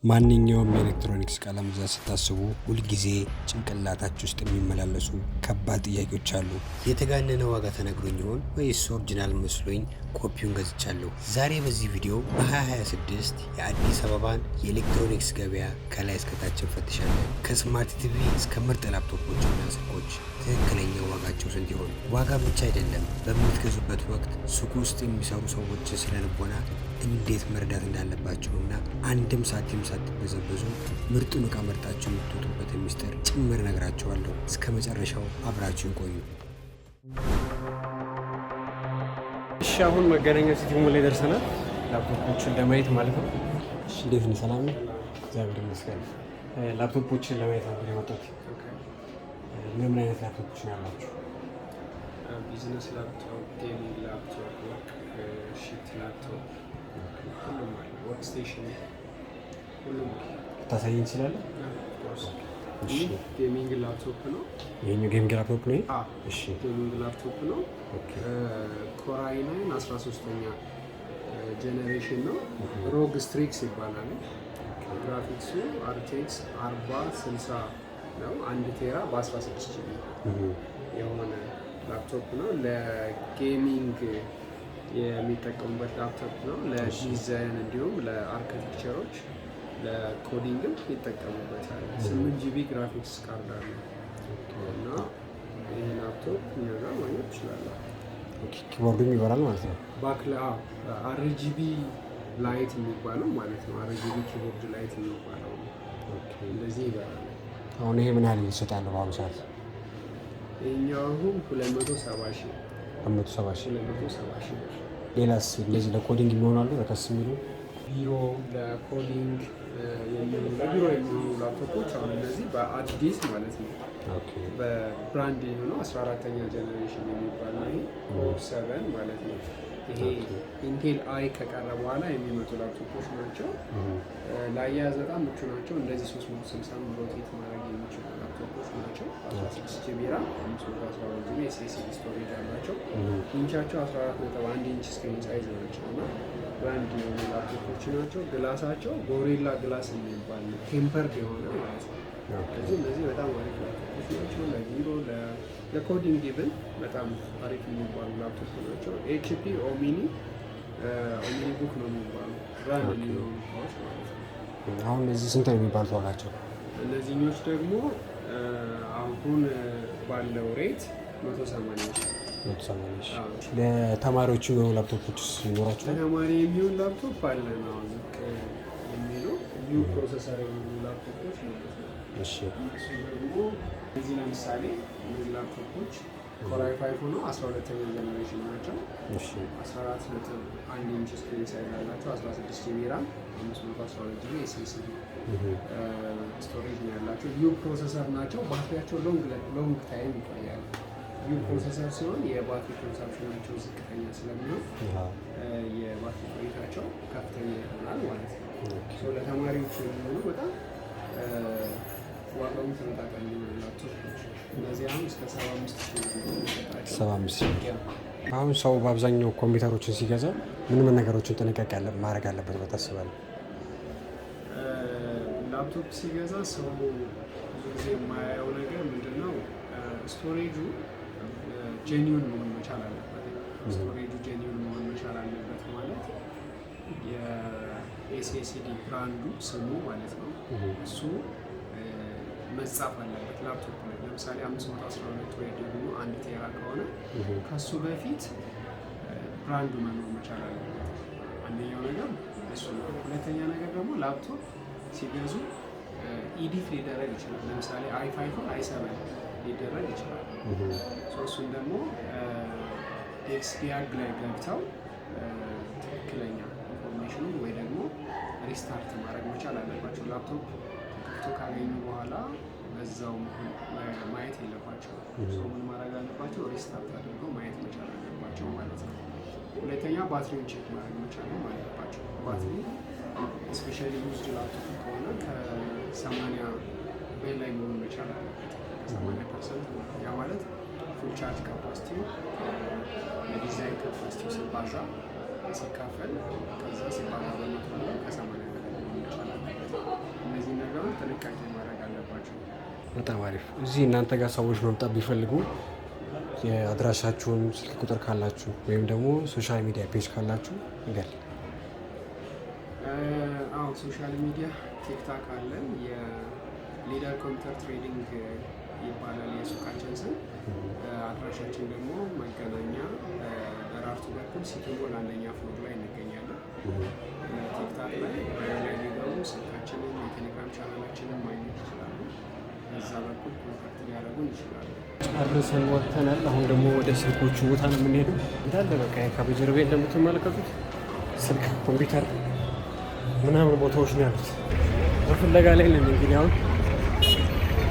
ማንኛውም የኤሌክትሮኒክስ ዕቃ ለመግዛት ስታስቡ ሁልጊዜ ጭንቅላታችሁ ውስጥ የሚመላለሱ ከባድ ጥያቄዎች አሉ። የተጋነነ ዋጋ ተነግሮኝ ይሆን ወይስ ኦሪጂናል መስሎኝ ኮፒውን ገዝቻለሁ? ዛሬ በዚህ ቪዲዮ በ2026 የአዲስ አበባን የኤሌክትሮኒክስ ገበያ ከላይ እስከታች እንፈትሻለን። ከስማርት ቲቪ እስከ ምርጥ ላፕቶፖችና ስልኮች ትክክለኛ ዋጋቸው ስንት ይሆን? ዋጋ ብቻ አይደለም፣ በምትገዙበት ወቅት ሱቁ ውስጥ የሚሰሩ ሰዎች ስነ ልቦና እንዴት መርዳት እንዳለባቸውና አንድም ሳንቲም ሳትበዘበዙ ምርጡን ዕቃ መርጣችሁ የምትወጡበትን ሚስጥር ጭምር ነግራችኋለሁ። እስከ መጨረሻው አብራችሁን ቆዩ። እሺ፣ አሁን መገናኛ ሲቲ ሞል ላይ ደርሰናል። ላፕቶፖችን ለማየት ማለት ነው። እሺ፣ እንዴት ነው? ሰላም ነው? እግዚአብሔር ይመስገን። ላፕቶፖችን ለማየት ነበር የመጣሁት። ምን አይነት ላፕቶፖች ነው ያላችሁ? ቢዝነስ ላፕቶፕ፣ ጌሚንግ ላፕቶፕ፣ ሺት ላፕቶፕ ሁሉም አለ። ወርክ ስቴሽን ሁሉም አለ። ታሳየኝ ትችላለህ? ይህ ጌሚንግ ላፕቶፕ ነው። ይሄኛው ጌሚንግ ላፕቶፕ ነው። እሺ፣ ጌሚንግ ላፕቶፕ ነው። ኮር i9 13ኛ ጄኔሬሽን ነው። ሮግ ስትሪክስ ይባላል። ግራፊክሱ RTX 4060 ነው። 1 ቴራ በ16 ጂቢ የሆነ ላፕቶፕ ነው። ለጌሚንግ የሚጠቀሙበት ላፕቶፕ ነው። ለዲዛይን እንዲሁም ለአርኪቴክቸሮች ለኮዲንግም ይጠቀሙበታል። 8 ጂቢ ግራፊክስ ካርድ አለ እና ይህ ላፕቶፕ እኛ ጋር ማግኘት ትችላለህ። ኪቦርዱም ይበራል ማለት ነው። ባክላ RGB ላይት የሚባለው ማለት ነው። RGB ኪቦርድ ላይት የሚባለው እንደዚህ ይበራል። አሁን ይሄ ምን ያህል ይሰጣል በአሁኑ ሰዓት? ይሄኛው አሁን 270 ሺህ 270 ሺህ። ሌላስ እንደዚህ ለኮዲንግ የሚሆናሉ ለከስ የሚሉ ቢሮ ለኮዲንግ ለቢሮ የሚሆኑ ላፕቶፖች አሁን እነዚህ በአዲስ ማለት ነው በብራንድ የሆነው 14ኛ ጀኔሬሽን የሚባል ነው። ይሄ ኮር 7 ማለት ነው። ይሄ ኢንቴል አይ ከቀረ በኋላ የሚመጡ ላፕቶፖች ናቸው። ለአያያዝ በጣም ምቹ ናቸው። እንደዚህ 360 ሮቴት ማድረግ የሚችሉ ላፕቶፖች ናቸው። 16 ጂቢ ራም፣ 512 ጂቢ SSD ስቶሬጅ አላቸው። ኢንቻቸው 14.1 ኢንች ስክሪን ሳይዝ ናቸው እና ብራንድ የሆኑ ላፕቶፖች ናቸው። ግላሳቸው ጎሪላ ግላስ የሚባል ነው፣ ቴምፐርድ የሆነ ማለት ነው። ስለዚህ እነዚህ በጣም አሪፍ ላፕቶፖች ናቸው። ለቢሮ ለኮዲንግ ኢቭን በጣም አሪፍ የሚባሉ ላፕቶፕ ናቸው። HP ኦሚኒ ቡክ ነው የሚባሉ ብራንድ የሚሆኑ እቃዎች ማለት ነው። አሁን እነዚህ ስንት ነው የሚባሉት ዋጋቸው? እነዚህኞች ደግሞ አሁን ባለው ሬት 180 ለተማሪዎቹ የሆኑ ላፕቶፖች ይኖራቸው? ለተማሪ የሚሆን ላፕቶፕ አለ ነው ዝቅ የሚለው ኒው ፕሮሰሰር የሆኑ ላፕቶፖች ማለት ነው። እሱ ደግሞ እዚህ ለምሳሌ እነዚህ ላፕቶፖች ኮር i5 ሆነው 12ኛ ጀኔሬሽን ናቸው። 14.1 ኢንች ስክሪን ሳይዝ አላቸው። 16 ጂቢ ራም፣ 512 ጂቢ SSD ስቶሬጅ ነው ያላቸው። ኒው ፕሮሰሰር ናቸው። ባትሪያቸው ሎንግ ታይም ይቆያል። ኒው ፕሮሰሰር ሲሆን የባትሪ ኮንሳምፕሽናቸው ዝቅተኛ ስለሚሆን የባትሪ ቆይታቸው ከፍተኛ ይሆናል ማለት ነው። ለተማሪዎች የሚሆኑ በጣም ዋጋውን ተመጣጣኝ ላፕቶፖች እነዚህ አሁን እስከ 75 አሁን ሰው በአብዛኛው ኮምፒውተሮችን ሲገዛ ምን ነገሮችን ጥንቃቄ ማድረግ አለበት ብለህ ታስባለህ? ላፕቶፕ ሲገዛ ሰው ብዙ ጊዜ የማያየው ነገር ምንድን ነው? ስቶሬጁ ጄኒውን መሆን መቻል አለበት። ስቶሬጁ ጄኒውን መሆን መቻል አለበት ማለት የኤስኤስዲ ብራንዱ ስሙ ማለት ነው እሱ መጻፍ አለበት ላፕቶፕ ላይ። ለምሳሌ 512 ወይ ደግሞ 1 ቴራ ከሆነ ከሱ በፊት ብራንዱ መኖር መቻል አለበት። አንደኛው ነገር እሱ ነው። ሁለተኛ ነገር ደግሞ ላፕቶፕ ሲገዙ ኢዲት ሊደረግ ይችላል። ለምሳሌ i5 i7 ሊደረግ ይችላል። እሱን ደግሞ ኤክስዲያግ ላይ ገብተው ትክክለኛ ኢንፎርሜሽኑ ወይ ደግሞ ሪስታርት ማድረግ መቻል አለባቸው። ላፕቶፕ ከፍቶ ካገኙ በኋላ በዛው ማየት የለባቸው። ሰው ምን ማድረግ አለባቸው? ሪስታርት አድርገው ማየት መቻል አለባቸው ማለት ነው። ሁለተኛ ባትሪውን ቼክ ማድረግ መቻል አለባቸው። ባትሪ ስፔሻሊ ዩዝድ ላፕቶፕ ከሆነ ከ80 በላይ መሆን መቻል አለበት። 80% ያ ማለት ፉል ቻርጅ ካፓሲቲ የዲዛይን ካፓሲቲ ሲባዛ ሲካፈል ከዛ ሲባዛ በመቶ ከ80 በላይ መቻል አለበት። እነዚህ ነገሮች ጥንቃቄ ማድረግ አለባቸው። በጣም አሪፍ። እዚህ እናንተ ጋር ሰዎች መምጣት ቢፈልጉ የአድራሻችሁን ስልክ ቁጥር ካላችሁ ወይም ደግሞ ሶሻል ሚዲያ ፔጅ ካላችሁ ንገር። አዎ ሶሻል ሚዲያ ቲክታክ አለን። የሊደር ኮምፒውተር ትሬዲንግ ይባላል የሱቃችን ስም። አድራሻችን ደግሞ መገናኛ በራርቱ በኩል ሲቲ ሞል 1ኛ ፍሎር ላይ እንገኛለን። ቲክታክ ላይ ደግሞ ስልካችንን የቴሌግራም ቻናላችንን ማግኘት ይችላሉ። እዛ በኩል ኮንታክት ሊያደርጉን ይችላሉ። ጨርሰን ወጥተናል። አሁን ደግሞ ወደ ስልኮቹ ቦታ ነው የምንሄደው። እንዳለ በቃ ከበጀርቤ እንደምትመለከቱት ስልክ፣ ኮምፒውተር ምናምን ቦታዎች ነው ያሉት። በፍለጋ ላይ ነን እንግዲህ አሁን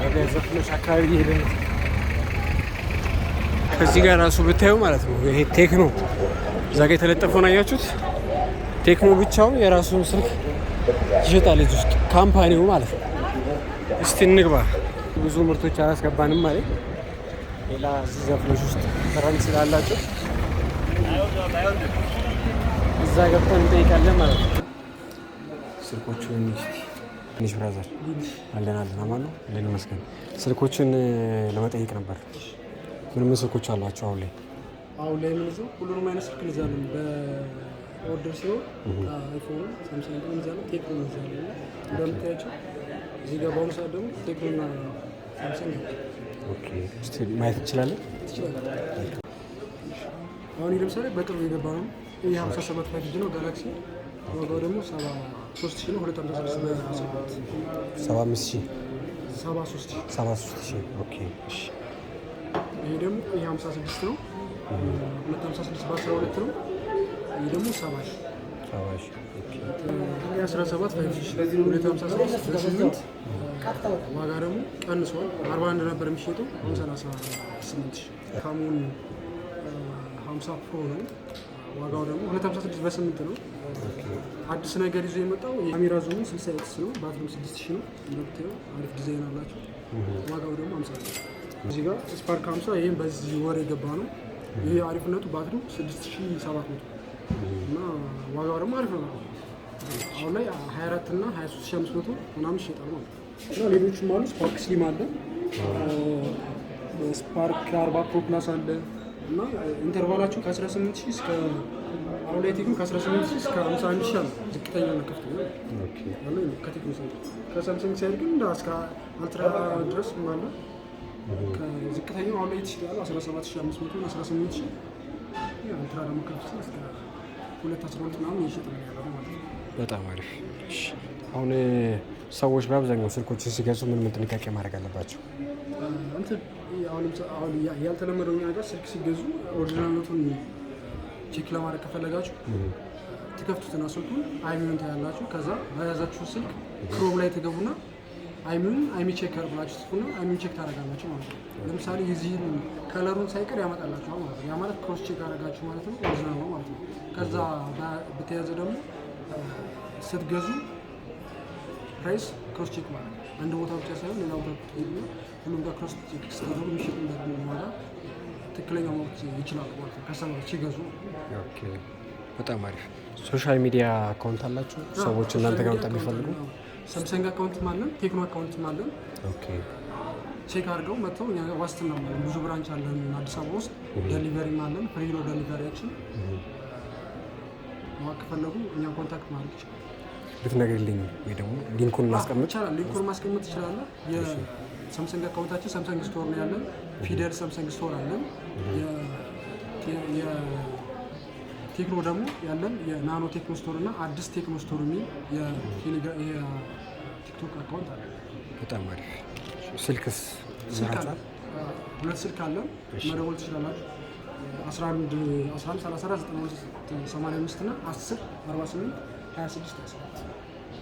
ወደ ዘፍኖች አካባቢ እየሄድን ነው። ከዚህ ጋር ራሱ ብታዩ ማለት ነው ይሄ ቴክኖ እዛ ጋ የተለጠፈውን አያችሁት? ቴክኖ ብቻውን የራሱን ስልክ ይሸጣል እዚህ ውስጥ ካምፓኒው ማለት ነው። እስቲ እንግባ። ብዙ ምርቶች አላስገባንም ማለት ሌላ እዚህ ዘፍኖች ውስጥ ፈረንስ ስላላቸው እዛ ገብተን እንጠይቃለን ማለት ነው። ስልኮቹን ትንሽ ብራዘር አለን አማን ነው አለን ይመስገን። ስልኮችን ለመጠየቅ ነበር። ምን ስልኮች አሏቸው አሁን ላይ? ምን ይዘው ሁሉንም አይነት ስልክ እንይዛለን። በኦርደር ሲሆን አይፎን፣ ሳምሰንግ እንይዛለን፣ ቴክኖ እንይዛለን። እንደምታያቸው እዚህ ጋር በአሁኑ ሰዓት ደግሞ ቴክኖና ሳምሰንግ ኦኬ። እስቲ ማየት እንችላለን? አሁን ለምሳሌ በቅርቡ የገባ ነው። ይሄ 57 5G ነው ጋላክሲ። ዋጋው ደግሞ 73 ነው። 73,000 ኦኬ። እሺ ይሄ ደግሞ ይሄ 56 ነው። 256 በ12 ነው። ይሄ ደግሞ 70 ኦኬ። ይሄ 17 5G 256 በ8 ዋጋ ደግሞ ቀንሷል። 41 ነበር የሚሸጠው 38 ካሙን 50 ፕሮ ነው። ዋጋው ደግሞ 256 በ8 ነው። አዲስ ነገር ይዞ የመጣው የካሜራ ዙሙ 60x ነው። ባትሪው 6000 ነው። እንደምታየው አሪፍ ዲዛይን አላቸው። ዋጋው ደግሞ 50 ነው። እዚህ ጋር ስፓርክ 50 ይሄን በዚህ ወር የገባ ነው። ይሄ አሪፍነቱ ባትሪው 6700 እና ዋጋው ደግሞ አሪፍ ነው። አሁን ላይ 24 እና 23500 ምናምን ይሸጣል ማለት ነው። እና ሌሎችም አሉ። ስፓርክ ስሊም አለ፣ ስፓርክ 40 ፕሮ ፕላስ አለ እና ኢንተርቫላቸው ከ18000 እስከ አሁን ላይ ቴክኖ ከ18000 እስከ 51000 አለ። ዝቅተኛ ነው ከፍተኛ ያለው ከቴክኖ ሳይድ። ከሳምሰንግ ሳይድ ግን እስከ አልትራ ድረስ ማለት ከዝቅተኛው አሁን ላይ የተሻለ 17500 እና 18000 አልትራ ደግሞ ከፍተኛ እስከ 212 ምናምን እየሸጥን ያለው ማለት ነው። በጣም አሪፍ። እሺ አሁን ሰዎች በአብዛኛው ስልኮችን ሲገዙ ምን ጥንቃቄ ማድረግ አለባቸው? አሁን ያልተለመደው ነገር ስልክ ሲገዙ ኦሪጂናልነቱን ቼክ ለማድረግ ከፈለጋችሁ ትከፍቱትና ስልኩን አይሚውን ታያላችሁ። ከዛ በያዛችሁ ስልክ ክሮም ላይ ትገቡና አይሚ ቼከር ብላችሁ ጽፉና አይሚ ቼክ ታደርጋላችሁ ማለት ነው። ለምሳሌ የዚህን ከለሩን ሳይቀር ያመጣላችኋል ማለት ነው። ያ ማለት ክሮስ ቼክ አደረጋችሁ ማለት ነው፣ ኦሪጂናል ነው ማለት ነው። ከዛ በተያዘ ደግሞ ስትገዙ ፕራይስ ክሮስ ቼክ ማለት ነው። አንድ ቦታ ብቻ ሳይሆን ሌላ ቦታ ሁሉም ጋር ክሮስ ቼክ ስታደርጉ የሚሸጡበት ዋጋ ትክክለኛ ማወቅ ይችላሉ ማለት ነው ከሰማች ሲገዙ። ኦኬ በጣም አሪፍ። ሶሻል ሚዲያ አካውንት አላችሁ? ሰዎች እናንተ ጋር መጣ ቢፈልጉ ሳምሰንግ አካውንት አለን፣ ቴክኖ አካውንት አለን። ኦኬ ቼክ አድርገው መጥተው እኛ ዋስትና አለን። ብዙ ብራንች አለን አዲስ አበባ ውስጥ፣ ዴሊቨሪ አለን። ፍሪ ነው ዴሊቨሪያችን። ማወቅ ከፈለጉ እኛ ኮንታክት ማድረግ ይችላል። ብትነግሪልኝ ወይ ደግሞ ሊንኩን ማስቀመጥ ይቻላል። ሊንኩን ማስቀመጥ ትችላለህ። የሳምሰንግ አካውንታችን ሳምሰንግ ስቶር ነው ያለን። ፊደል ሳምሰንግ ስቶር አለን። የቴክኖ ደግሞ ያለን የናኖ ቴክኖ ስቶር እና አዲስ ቴክኖ ስቶር የሚል የቲክቶክ አካውንት አለ። በጣም አሪፍ። ስልክስ? ሁለት ስልክ አለን። መደወል ትችላላችሁ። 11 34 9285 እና 10 48 26 27።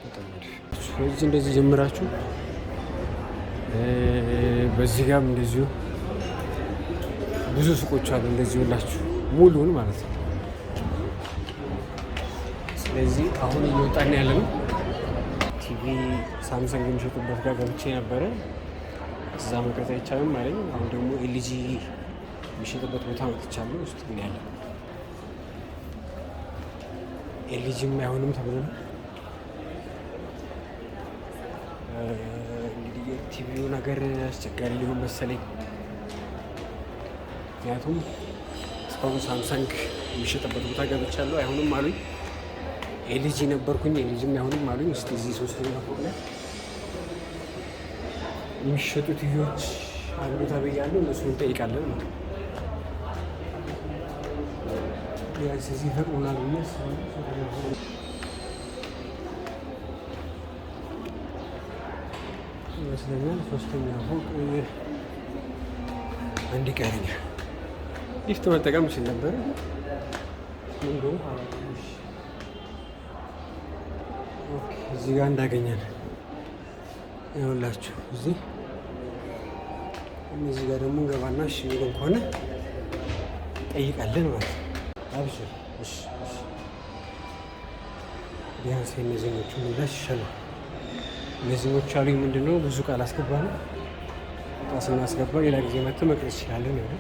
በጣም አሪፍ። ስለዚህ እንደዚህ ጀምራችሁ በዚህ ጋርም እንደዚሁ ብዙ ሱቆች አሉ እንደዚህ ሁላችሁ ሙሉን ማለት ነው። ስለዚህ አሁን እየወጣን ያለ ነው። ቲቪ ሳምሰንግ የሚሸጡበት ጋር ገብቼ ነበረ። እዛ መቅረጽ አይቻልም ማለት። አሁን ደግሞ ኤልጂ የሚሸጥበት ቦታ መጥቻለሁ። ውስጥ ምን ያለ ኤልጂም አይሆንም ተብሎ ነው ቲቪው ነገር አስቸጋሪ ሊሆን መሰለኝ። ምክንያቱም እስካሁን ሳምሰንግ የሚሸጥበት ቦታ ገብቻለሁ፣ አይሆንም አሉኝ። ኤልጂ ነበርኩኝ፣ ኤልጂም አይሆንም አሉኝ። እስኪ እዚህ ሶስተኛ ፎቅ ላይ የሚሸጡ ቲቪዎች አሉ ተብያለሁ፣ እነሱን እንጠይቃለን ማለት ነው። ቢያንስ እዚህ ይፈቅዱናል ብዬ ይመስለኛል። ሶስተኛ ፎቅ አንድ ይቀረኛል። ሊፍት መጠቀም ይችል ነበር። እዚህ ጋር እንዳገኛለን ይኸውላችሁ። እዚህ ጋር ደግሞ እንገባና እሺ የሚሉን ከሆነ ጠይቃለን ማለት ነው። አብሽር ቢያንስ የእነዚህኞቹ ምላሽ ይሻላል። እነዚህኞቹ አሉኝ ምንድን ነው ብዙ ቃል አስገባ ነው። እቃ ስናስገባ ሌላ ጊዜ መጥተን መቅረጽ ይችላለን ያለ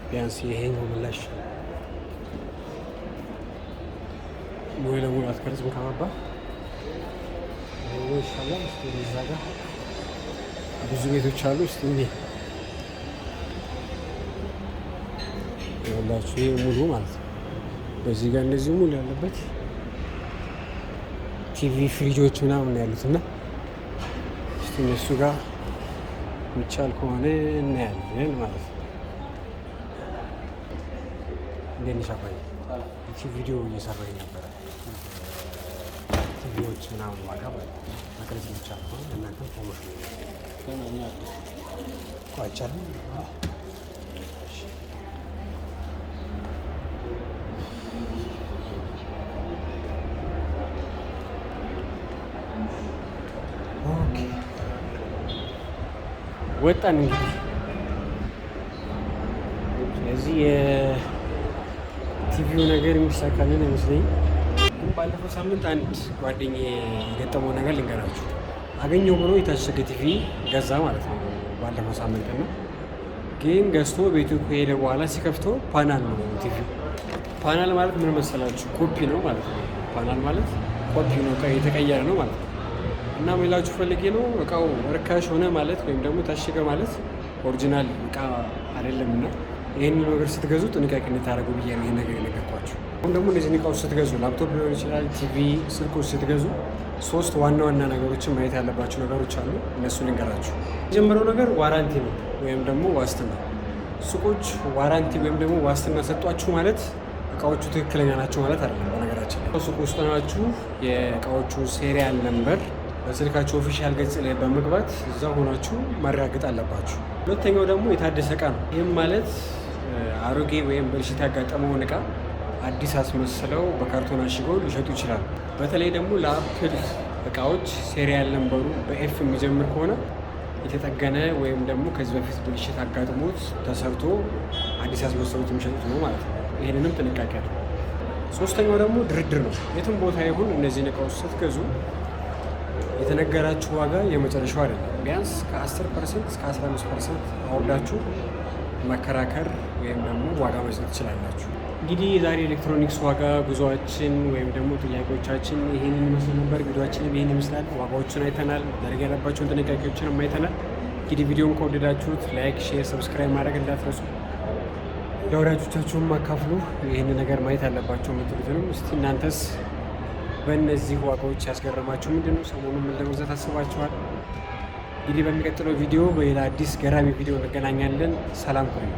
ቢያንስ ይሄኛው ምላሽ ሙሉ ለሙሉ አትቀርጽም ከመባ ይሻላል። እስኪ እዛ ጋር ብዙ ቤቶች አሉ። እስኪ ይኸውላችሁ ይሄ ሙሉ ማለት ነው። በዚህ ጋር እንደዚህ ሙሉ ያለበት ቲቪ ፍሪጆች ምናምን ያሉት እና እስኪ እነሱ ጋር የሚቻል ከሆነ እናያለን ማለት ነው። እንዴት ሻባኝ ይቺ ቪዲዮ እየሰራኝ ነበረ። ቲቪዎች ምናምን ዋጋ መቅረጽ የሚቻል ከሆነ እናንተ ፕሮሞሽን አይቻልም። ወጣን እንግዲህ። ስለዚህ የቲቪው ነገር የሚሳካልን አይመስለኝም። ባለፈው ሳምንት አንድ ጓደኛዬ የገጠመው ነገር ልንገራችሁ። አገኘው ብሎ የታሸገ ቲቪ ገዛ ማለት ነው ባለፈው ሳምንት ነው። ግን ገዝቶ ቤቱ ከሄደ በኋላ ሲከፍተው ፓናል ነው ቲቪው። ፓናል ማለት ምን መሰላችሁ? ኮፒ ነው ማለት ነው። ፓናል ማለት ኮፒ ነው፣ የተቀየረ ነው ማለት ነው። እና ሜላችሁ ፈልጌ ነው እቃው ርካሽ ሆነ ማለት ወይም ደግሞ ታሸገ ማለት ኦሪጂናል እቃ አይደለም። እና ይህንን ነገር ስትገዙ ጥንቃቄ እንድታደርጉ ብዬ ነው ይህን ነገር የነገርኳቸው። አሁን ደግሞ እነዚህን እቃዎች ስትገዙ ላፕቶፕ ሊሆን ይችላል፣ ቲቪ፣ ስልኮች ስትገዙ 3 ዋና ዋና ነገሮችን ማየት ያለባቸው ነገሮች አሉ። እነሱን ልንገራችሁ። የመጀመሪያው ነገር ዋራንቲ ነው ወይም ደግሞ ዋስትና። ሱቆች ዋራንቲ ወይም ደግሞ ዋስትና ሰጧችሁ ማለት እቃዎቹ ትክክለኛ ናቸው ማለት አይደለም። በነገራችን ላይ ሱቅ ውስጥ ናችሁ የእቃዎቹ ሴሪያል ነምበር በስልካችሁ ኦፊሻል ገጽ ላይ በመግባት እዛ ሆናችሁ ማረጋገጥ አለባችሁ። ሁለተኛው ደግሞ የታደሰ እቃ ነው። ይህም ማለት አሮጌ ወይም ብልሽት ያጋጠመውን እቃ አዲስ አስመስለው በካርቶን አሽገው ሊሸጡ ይችላሉ። በተለይ ደግሞ ለአፕል እቃዎች ሴሪያል ነምበሩ በኤፍ የሚጀምር ከሆነ የተጠገነ ወይም ደግሞ ከዚህ በፊት ብልሽት አጋጥሞት ተሰርቶ አዲስ አስመሰሉት የሚሸጡት ነው ማለት ነው። ይህንንም ጥንቃቄ አለ። ሶስተኛው ደግሞ ድርድር ነው። የትም ቦታ ይሁን እነዚህን እቃዎች ስትገዙ የተነገራችሁ ዋጋ የመጨረሻው አይደለም። ቢያንስ ከ10% እስከ 15% አውርዳችሁ መከራከር ወይም ደግሞ ዋጋ መስጠት ትችላላችሁ። እንግዲህ የዛሬ ኤሌክትሮኒክስ ዋጋ ጉዞአችን ወይም ደግሞ ጥያቄዎቻችን ይህንን ይመስል ነበር። ቪዲዮችንም ይህን ይመስላል። ዋጋዎችን አይተናል። ማድረግ ያለባቸውን ጥንቃቄዎችንም አይተናል። እንግዲህ ቪዲዮን ከወደዳችሁት ላይክ፣ ሼር፣ ሰብስክራይብ ማድረግ እንዳትረሱ። ለወዳጆቻችሁም አካፍሉ። ይህን ነገር ማየት ያለባቸው የምትሉትንም እስቲ እናንተስ በእነዚህ ዋጋዎች ያስገረማችሁ ምንድን ነው? ሰሞኑን ምን ለመግዛት አስባችኋል? እንግዲህ በሚቀጥለው ቪዲዮ በሌላ አዲስ ገራሚ ቪዲዮ እንገናኛለን። ሰላም ቆዩ።